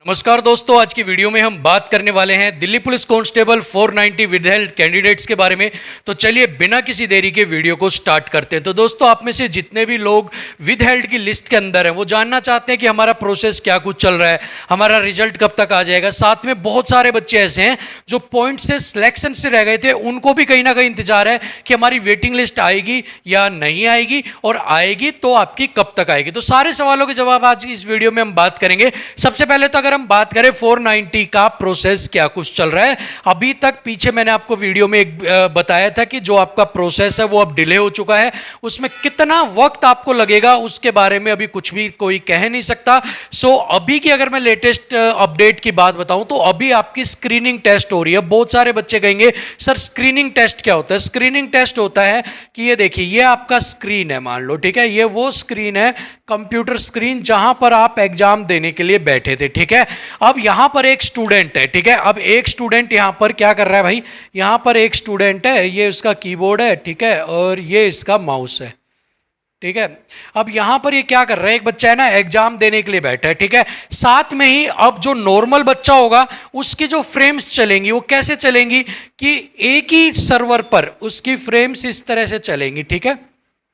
नमस्कार दोस्तों, आज की वीडियो में हम बात करने वाले हैं Delhi police constable 490 with health candidates के बारे में। तो चलिए बिना किसी देरी के वीडियो को स्टार्ट करते हैं। तो दोस्तों, आप में से जितने भी लोग विद हेल्थ की लिस्ट के अंदर हैं वो जानना चाहते हैं कि हमारा प्रोसेस क्या कुछ चल रहा है, हमारा रिजल्ट कब तक आ जाएगा। साथ में बहुत सारे बच्चे ऐसे हैं जो पॉइंट से सिलेक्शन से रह गए थे, उनको भी कहीं ना कहीं इंतजार है कि हमारी वेटिंग लिस्ट आएगी या नहीं आएगी, और आएगी तो आपकी कब तक आएगी। तो सारे सवालों के जवाब आज की इस वीडियो में हम बात करेंगे। सबसे पहले तो अगर हम बात करें 490 का प्रोसेस क्या कुछ चल रहा है, अभी तक पीछे मैंने आपको वीडियो में एक बताया था कि जो आपका प्रोसेस है वो अब डिले हो चुका है। उसमें कितना वक्त आपको लगेगा उसके बारे में अभी कुछ भी कोई कह नहीं सकता। सो अभी की अगर मैं लेटेस्ट अपडेट की बात बताऊं तो अभी आपकी स्क्रीनिंग टेस्ट हो रही है। बहुत सारे बच्चे कहेंगे सर स्क्रीनिंग टेस्ट क्या होता है। स्क्रीनिंग टेस्ट होता है कि ये देखिए, ये आपका स्क्रीन है, मान लो, ठीक है, ये वो स्क्रीन है, कंप्यूटर स्क्रीन, जहां पर आप एग्जाम देने के लिए बैठे थे, ठीक है। अब यहां पर एक स्टूडेंट है, ठीक है। अब एक स्टूडेंट यहां पर क्या कर रहा है भाई, यहां पर एक स्टूडेंट है, ये उसका कीबोर्ड है, ठीक है, और ये इसका माउस है, ठीक है। अब यहां पर ये क्या कर रहा है, एक बच्चा है ना एग्जाम देने के लिए बैठा है, ठीक है। साथ में ही अब जो नॉर्मल बच्चा होगा उसकी जो फ्रेम्स चलेंगी वो कैसे चलेंगी कि एक ही सर्वर पर उसकी फ्रेम्स इस तरह से चलेंगी, ठीक है,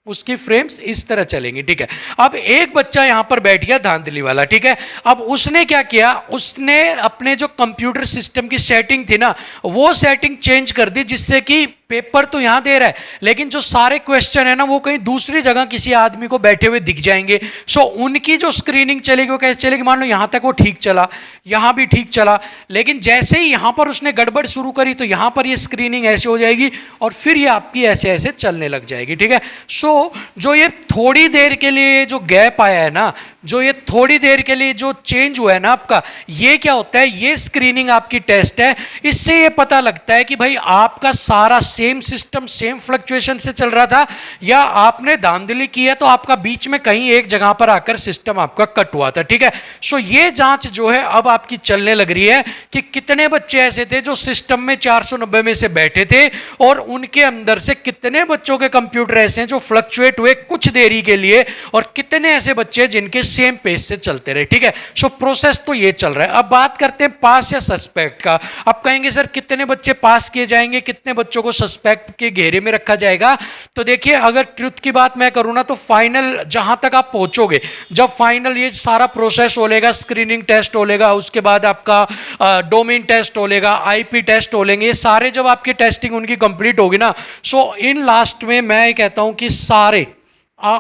उसकी फ्रेम्स इस तरह चलेंगी, ठीक है। अब एक बच्चा यहां पर बैठ गया धांधली वाला, ठीक है। अब उसने क्या किया, उसने अपने जो कंप्यूटर सिस्टम की सेटिंग थी ना वो सेटिंग चेंज कर दी, जिससे कि पेपर तो यहां दे रहा है लेकिन जो सारे क्वेश्चन है ना वो कहीं दूसरी जगह किसी आदमी को बैठे हुए दिख जाएंगे। सो उनकी जो स्क्रीनिंग चलेगी वो कैसे चलेगी, मान लो यहां तक वो ठीक चला, यहां भी ठीक चला, लेकिन जैसे ही यहां पर उसने गड़बड़ शुरू करी तो यहां पर ये स्क्रीनिंग ऐसे हो जाएगी और फिर ये आपकी ऐसे ऐसे चलने लग जाएगी, ठीक है। सो जो ये थोड़ी देर के लिए जो गैप आया है ना, जो ये थोड़ी देर के लिए जो चेंज हुआ है ना आपका, ये क्या होता है, ये स्क्रीनिंग आपकी टेस्ट है। इससे ये पता लगता है कि भाई आपका सारा सेम सिस्टम सेम फ्लक्चुएशन से चल रहा था या आपने धांधली की है तो आपका बीच में कहीं एक जगह पर आकर सिस्टम आपका कट हुआ था, ठीक है। सो ये जांच जो है अब आपकी चलने लग रही है कि कितने बच्चे ऐसे थे जो सिस्टम में 490 में से बैठे थे और उनके अंदर से कितने बच्चों के कंप्यूटर ऐसे हैं जो फ्लक्चुएट हुए कुछ देरी के लिए और कितने ऐसे बच्चे जिनके सेम पेज से चलते रहे, ठीक है। सो प्रोसेस तो ये चल रहा है। अब बात करते हैं पास या सस्पेक्ट का। अब कहेंगे सर कितने बच्चे पास किए जाएंगे, कितने बच्चों को सस्पेक्ट के घेरे में रखा जाएगा। तो देखिए, अगर ट्रुथ की बात मैं करूं ना तो फाइनल जहां तक आप पहुंचोगे, जब फाइनल ये सारा प्रोसेस हो लेगा, स्क्रीनिंग टेस्ट हो लेगा, उसके बाद आपका डोमेन टेस्ट हो लेगा, आईपी टेस्ट हो लेंगे, ये सारे जब आपकी टेस्टिंग उनकी कंप्लीट होगी ना, सो इन लास्ट में मैं कहता हूं कि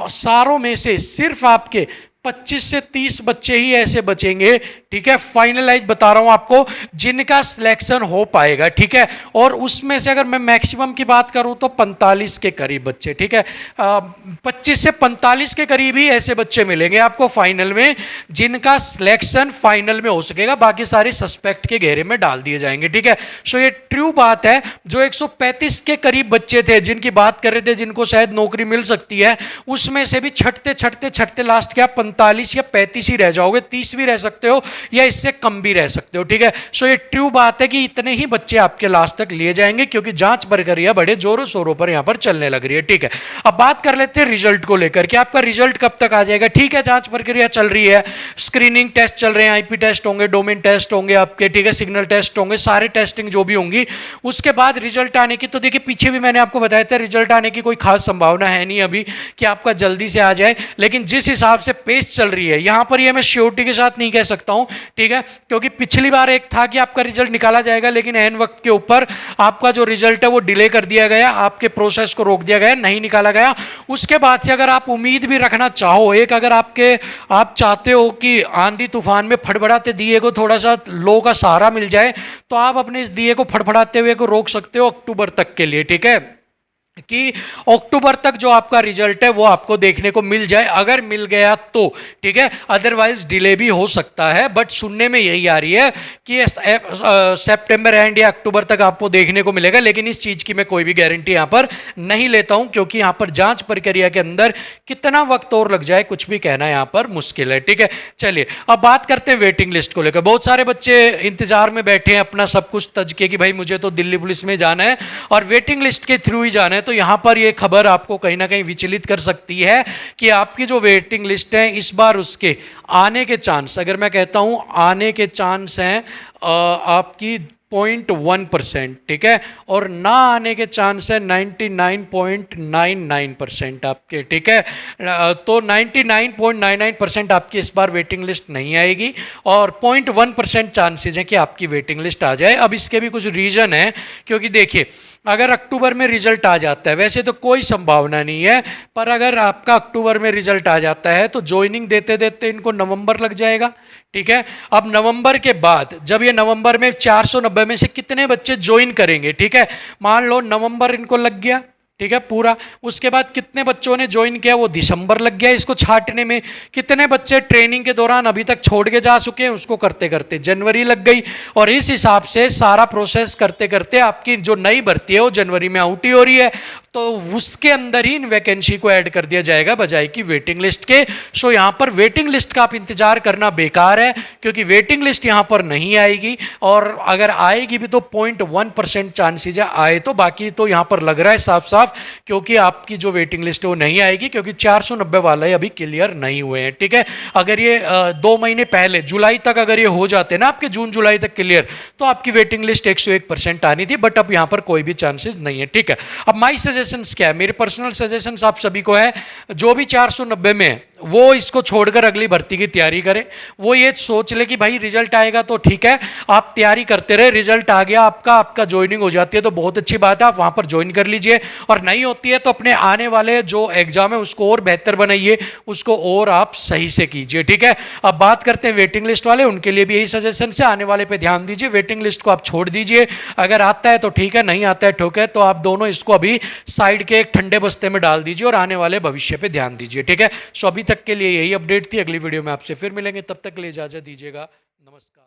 सारों में से सिर्फ आपके 25 से 30 बच्चे ही ऐसे बचेंगे, ठीक है, फाइनलाइज बता रहा हूं आपको, जिनका सिलेक्शन हो पाएगा, ठीक है। और उसमें से अगर मैं मैक्सिमम की बात करूं तो 45 के करीब बच्चे, ठीक है, 25 से 45 के करीब ही ऐसे बच्चे मिलेंगे आपको फाइनल में जिनका सिलेक्शन फाइनल में हो सकेगा, बाकी सारे सस्पेक्ट के घेरे में डाल दिए जाएंगे, ठीक है। सो ये ट्रू बात है। जो 135 के करीब बच्चे थे जिनकी बात कर रहे थे जिनको शायद नौकरी मिल सकती है, उसमें से भी छटते छटते छटते लास्ट क्या 45 या 35 ही रह जाओगे, 30 भी रह सकते हो या इससे कम भी रह सकते हो, ठीक है। सो ये ट्रू बात है कि इतने ही बच्चे आपके लास्ट तक लिए जाएंगे क्योंकि जांच प्रक्रिया बड़े जोरों शोरों पर यहां पर चलने लग रही है, ठीक है। अब बात कर लेते हैं रिजल्ट को लेकर कि आपका रिजल्ट कब तक आ जाएगा। ठीक है, जांच प्रक्रिया चल रही है, स्क्रीनिंग टेस्ट चल रहे हैं, आईपी टेस्ट होंगे, डोमेन टेस्ट होंगे आपके, ठीक है, सिग्नल टेस्ट होंगे, सारे टेस्टिंग जो भी होंगी। उसके बाद रिजल्ट आने की, तो देखिए पीछे भी मैंने आपको बताया था रिजल्ट आने की कोई खास संभावना है नहीं अभी कि आपका जल्दी से आ जाए, लेकिन जिस हिसाब से पेस चल रही है यहां पर ये मैं श्योरिटी के साथ नहीं कह सकता हूं, ठीक है, क्योंकि पिछली बार एक था कि आपका रिजल्ट निकाला जाएगा लेकिन एन वक्त के ऊपर आपका जो रिजल्ट है वो डिले कर दिया गया, आपके प्रोसेस को रोक दिया गया, नहीं निकाला गया। उसके बाद से अगर आप उम्मीद भी रखना चाहो, एक अगर आप चाहते हो कि आंधी तूफान में फड़फड़ाते दिए को थोड़ा सा लो का सहारा मिल जाए तो आप अपने इस दिए को फड़फड़ाते हुए को रोक सकते हो अक्टूबर तक के लिए, ठीक है, कि अक्टूबर तक जो आपका रिजल्ट है वो आपको देखने को मिल जाए, अगर मिल गया तो, ठीक है, अदरवाइज डिले भी हो सकता है। बट सुनने में यही आ रही है कि सितंबर एंड या अक्टूबर तक आपको देखने को मिलेगा, लेकिन इस चीज की मैं कोई भी गारंटी यहां पर नहीं लेता हूं क्योंकि यहां पर जांच प्रक्रिया के अंदर कितना वक्त और लग जाए कुछ भी कहना यहां पर मुश्किल है, ठीक है। चलिए अब बात करते हैं वेटिंग लिस्ट को लेकर। बहुत सारे बच्चे इंतजार में बैठे हैं अपना सब कुछ तज के कि भाई मुझे तो दिल्ली पुलिस में जाना है और वेटिंग लिस्ट के थ्रू ही जाना है। है तो यहाँ पर ये खबर आपको कहीं ना कहीं विचलित कर सकती है कि आपकी जो वेटिंग लिस्ट है इस बार उसके आने के चांस, अगर मैं कहता हूँ आने के चांस हैं आपकी 0.1%, ठीक है, और ना आने के चांस है 99.99% आपके, ठीक है। तो 99.99% आपकी इस बार वेटिंग लिस्ट नहीं आएगी और 0.1% चांसेज है कि आपकी वेटिंग लिस्ट आ जाए। अब इसके भी कुछ रीज़न है, क्योंकि देखिए अगर अक्टूबर में रिजल्ट आ जाता है, वैसे तो कोई संभावना नहीं है, पर अगर आपका अक्टूबर में रिजल्ट आ जाता है तो ज्वाइनिंग देते देते इनको नवंबर लग जाएगा, ठीक है। अब नवंबर के बाद जब ये नवंबर में 490 में से कितने बच्चे ज्वाइन करेंगे, ठीक है, मान लो नवंबर इनको लग गया, ठीक है, पूरा, उसके बाद कितने बच्चों ने ज्वाइन किया वो दिसंबर लग गया इसको छांटने में, कितने बच्चे ट्रेनिंग के दौरान अभी तक छोड़ के जा चुके हैं उसको करते करते जनवरी लग गई, और इस हिसाब से सारा प्रोसेस करते करते आपकी जो नई भर्ती है वो जनवरी में आउट ही हो रही है, तो उसके अंदर ही इन वैकेंसी को ऐड कर दिया जाएगा बजाय की वेटिंग लिस्ट के। सो यहाँ पर वेटिंग लिस्ट का आप इंतजार करना बेकार है, क्योंकि वेटिंग लिस्ट यहाँ पर नहीं आएगी, और अगर आएगी भी तो 0.1% चांसेज है आए, तो बाकी तो यहाँ पर लग रहा है साफ साफ क्योंकि आपकी जो वेटिंग लिस्ट है वो नहीं आएगी, क्योंकि 490 वाले अभी क्लियर नहीं हुए हैं, ठीक है। अगर ये 2 महीने पहले जुलाई तक अगर ये हो जाते ना आपके जून जुलाई तक क्लियर, तो आपकी वेटिंग लिस्ट 101% आनी थी, बट अब यहाँ पर कोई भी चांसेस नहीं है, ठीक है। अब माई सजेशंस क्या है, मेरे पर्सनल सजेशंस आप सभी को है, जो भी 490 में है वो इसको छोड़कर अगली भर्ती की तैयारी करें। वो ये सोच ले कि भाई रिजल्ट आएगा तो ठीक है, आप तैयारी करते रहे, रिजल्ट आ गया आपका ज्वाइनिंग हो जाती है तो बहुत अच्छी बात है, आप वहां पर ज्वाइन कर लीजिए, और नहीं होती है तो अपने आने वाले जो एग्जाम है उसको और बेहतर बनाइए, उसको और आप सही से कीजिए, ठीक है। अब बात करते हैं वेटिंग लिस्ट वाले, उनके लिए भी यही सजेशन है, आने वाले पे ध्यान दीजिए, वेटिंग लिस्ट को आप छोड़ दीजिए, अगर आता है तो ठीक है, नहीं आता है ठोक है, तो आप दोनों इसको अभी साइड के एक ठंडे बस्ते में डाल दीजिए और आने वाले भविष्य पे ध्यान दीजिए, ठीक है। सो अभी तक के लिए यही अपडेट थी, अगली वीडियो में आपसे फिर मिलेंगे, तब तक के लिए इजाजत दीजिएगा, नमस्कार।